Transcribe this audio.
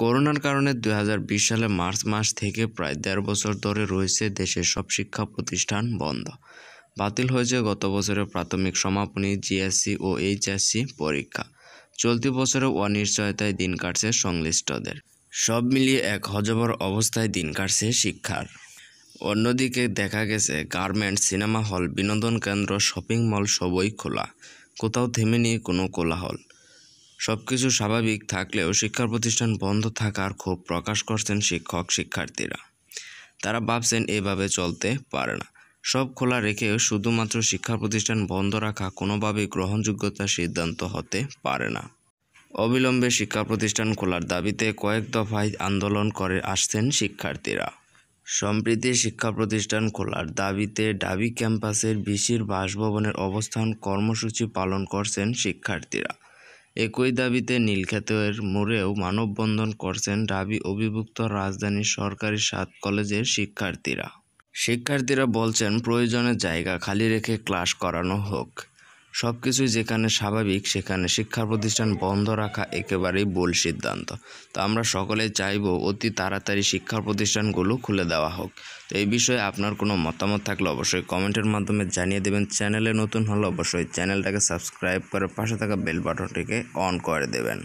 করোনার কারণে 2020 সালে মার্চ মাস থেকে প্রায় 1.5 বছর ধরে রয়েছে দেশের সব শিক্ষা প্রতিষ্ঠান বন্ধ। বাতিল হয়েছে গত বছরের প্রাথমিক সমাপনী, জিএসসি ও এইচএসসি পরীক্ষা। চলতি বছরেও অনিশ্চয়তায় দিন কাটছে সংশ্লিষ্টদের। সব মিলিয়ে এক হযবর অবস্থায় দিন কাটছে শিক্ষার। অন্যদিকে দেখা গেছে গার্মেন্টস, সিনেমা হল, বিনোদন কেন্দ্র, শপিং মল সবই খোলা। কোথাও থেমেনি কোনো কোলাহল। সবকিছু স্বাভাবিক থাকলেও শিক্ষা প্রতিষ্ঠান বন্ধ থাকার ক্ষোভ প্রকাশ করছেন শিক্ষার্থীরা। তারা ভাবছেন এভাবে চলতে পারে না। সব খোলা রেখেও শুধুমাত্র শিক্ষা প্রতিষ্ঠান বন্ধ রাখা কোনোভাবেই গ্রহণযোগ্যতার সিদ্ধান্ত হতে পারে না। অবিলম্বে শিক্ষা প্রতিষ্ঠান খোলার দাবিতে কয়েক দফায় আন্দোলন করে আসছেন শিক্ষার্থীরা। সম্প্রতি শিক্ষা প্রতিষ্ঠান খোলার দাবিতে ঢাবি ক্যাম্পাসের ভিসির বাসভবনের অবস্থান কর্মসূচি পালন করছেন শিক্ষার্থীরা। একই দাবিতে নীলক্ষেতের মোড়েও মানববন্ধন করছেন ঢাবি অভিভুক্ত রাজধানীর সরকারি 7 কলেজের শিক্ষার্থীরা। শিক্ষার্থীরা বলছেন প্রয়োজনে জায়গা খালি রেখে ক্লাস করানো হোক। সবকিছুই যেখানে স্বাভাবিক সেখানে শিক্ষা প্রতিষ্ঠান বন্ধ রাখা একেবারেই ভুল সিদ্ধান্ত। তো আমরা সকলেই চাইব অতি তাড়াতাড়ি শিক্ষা প্রতিষ্ঠানগুলো খুলে দেওয়া হোক। তো এই বিষয়ে আপনার কোনো মতামত থাকলে অবশ্যই কমেন্টের মাধ্যমে জানিয়ে দেবেন। চ্যানেলে নতুন হলে অবশ্যই চ্যানেলটাকে সাবস্ক্রাইব করে পাশে থাকা বেল বাটনটিকে অন করে দেবেন।